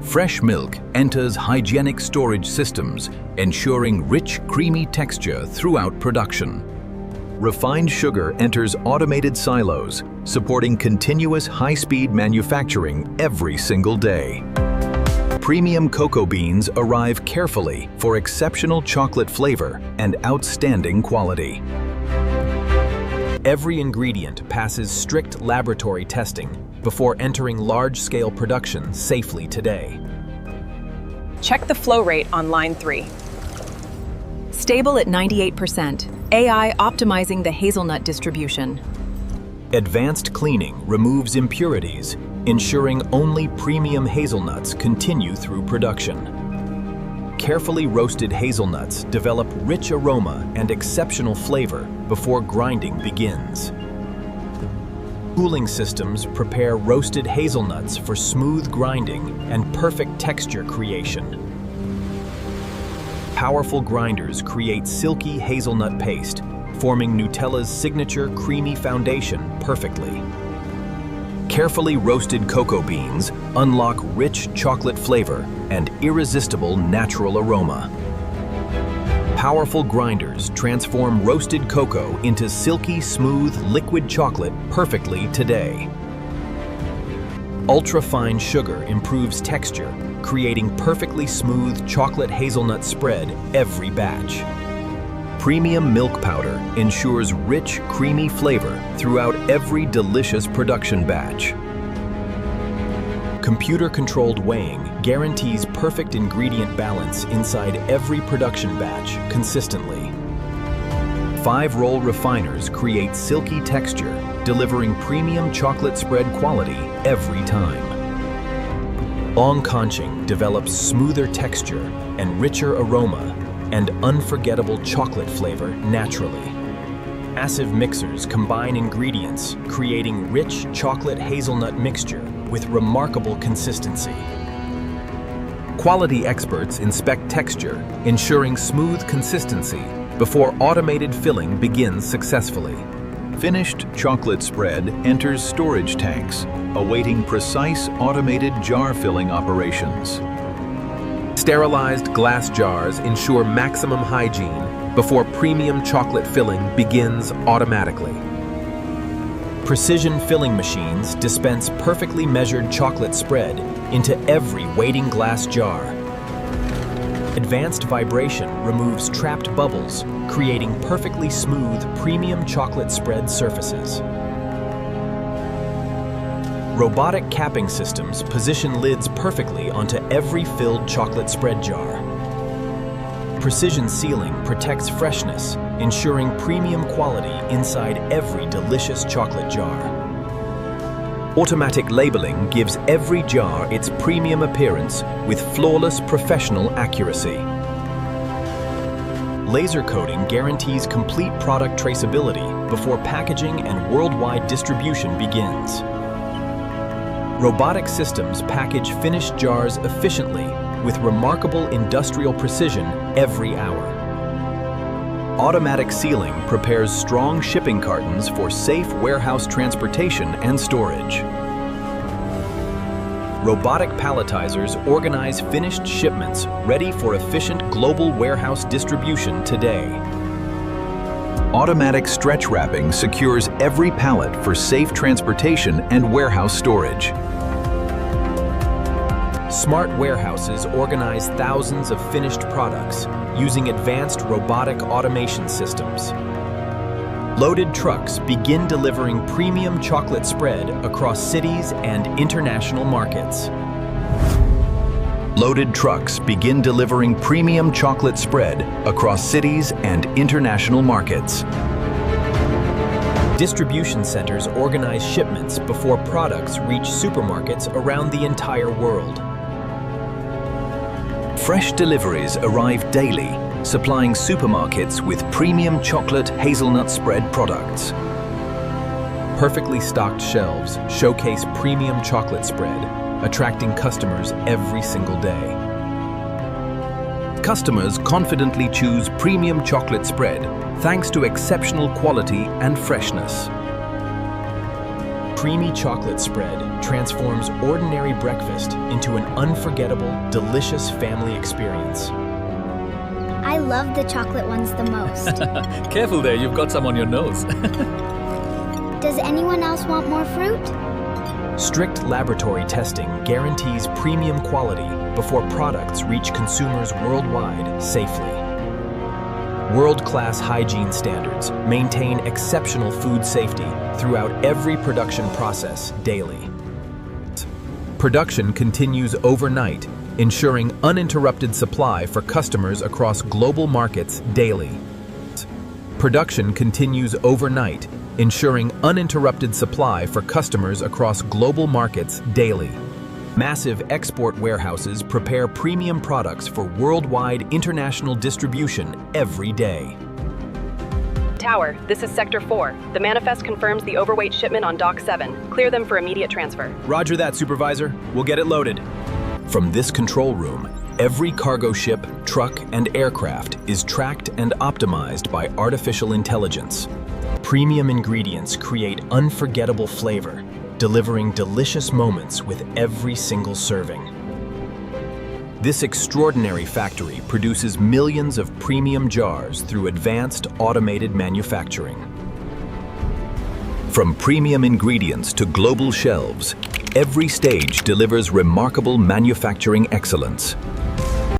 Fresh milk enters hygienic storage systems, ensuring rich, creamy texture throughout production. Refined sugar enters automated silos, supporting continuous high-speed manufacturing every single day. Premium cocoa beans arrive carefully for exceptional chocolate flavor and outstanding quality. Every ingredient passes strict laboratory testing before entering large-scale production safely today. Check the flow rate on line 3. Stable at 98%. AI optimizing the hazelnut distribution. Advanced cleaning removes impurities, ensuring only premium hazelnuts continue through production. Carefully roasted hazelnuts develop rich aroma and exceptional flavor before grinding begins. Cooling systems prepare roasted hazelnuts for smooth grinding and perfect texture creation. Powerful grinders create silky hazelnut paste, forming Nutella's signature creamy foundation perfectly. Carefully roasted cocoa beans unlock rich chocolate flavor and irresistible natural aroma. Powerful grinders transform roasted cocoa into silky, smooth, liquid chocolate perfectly today. Ultra-fine sugar improves texture, creating perfectly smooth chocolate hazelnut spread every batch. Premium milk powder ensures rich, creamy flavor throughout every delicious production batch. Computer-controlled weighing guarantees perfect ingredient balance inside every production batch consistently. 5-roll refiners create silky texture, delivering premium chocolate spread quality every time. Long conching develops smoother texture and richer aroma and unforgettable chocolate flavor naturally. Massive mixers combine ingredients, creating rich chocolate hazelnut mixture with remarkable consistency. Quality experts inspect texture, ensuring smooth consistency before automated filling begins successfully. Finished chocolate spread enters storage tanks, awaiting precise automated jar filling operations. Sterilized glass jars ensure maximum hygiene before premium chocolate filling begins automatically. Precision filling machines dispense perfectly measured chocolate spread into every waiting glass jar. Advanced vibration removes trapped bubbles, creating perfectly smooth premium chocolate spread surfaces. Robotic capping systems position lids perfectly onto every filled chocolate spread jar. Precision sealing protects freshness, ensuring premium quality inside every delicious chocolate jar. Automatic labeling gives every jar its premium appearance with flawless professional accuracy. Laser coating guarantees complete product traceability before packaging and worldwide distribution begins. Robotic systems package finished jars efficiently with remarkable industrial precision every hour. Automatic sealing prepares strong shipping cartons for safe warehouse transportation and storage. Robotic palletizers organize finished shipments ready for efficient global warehouse distribution today. Automatic stretch wrapping secures every pallet for safe transportation and warehouse storage. Smart warehouses organize thousands of finished products using advanced robotic automation systems. Loaded trucks begin delivering premium chocolate spread across cities and international markets. Loaded trucks begin delivering premium chocolate spread across cities and international markets. Distribution centers organize shipments before products reach supermarkets around the entire world. Fresh deliveries arrive daily, supplying supermarkets with premium chocolate hazelnut spread products. Perfectly stocked shelves showcase premium chocolate spread, attracting customers every single day. Customers confidently choose premium chocolate spread thanks to exceptional quality and freshness. creamy chocolate spread transforms ordinary breakfast into an unforgettable, delicious family experience. I love the chocolate ones the most. Careful there, you've got some on your nose. Does anyone else want more fruit? Strict laboratory testing guarantees premium quality before products reach consumers worldwide safely. World-class hygiene standards maintain exceptional food safety throughout every production process daily. Production continues overnight, ensuring uninterrupted supply for customers across global markets daily. Production continues overnight, ensuring uninterrupted supply for customers across global markets daily. Massive export warehouses prepare premium products for worldwide international distribution every day. Tower, this is Sector 4. The manifest confirms the overweight shipment on Dock 7. Clear them for immediate transfer. Roger that, Supervisor. We'll get it loaded. From this control room, every cargo ship, truck, and aircraft is tracked and optimized by artificial intelligence. Premium ingredients create unforgettable flavor, delivering delicious moments with every single serving. This extraordinary factory produces millions of premium jars through advanced automated manufacturing. From premium ingredients to global shelves, every stage delivers remarkable manufacturing excellence.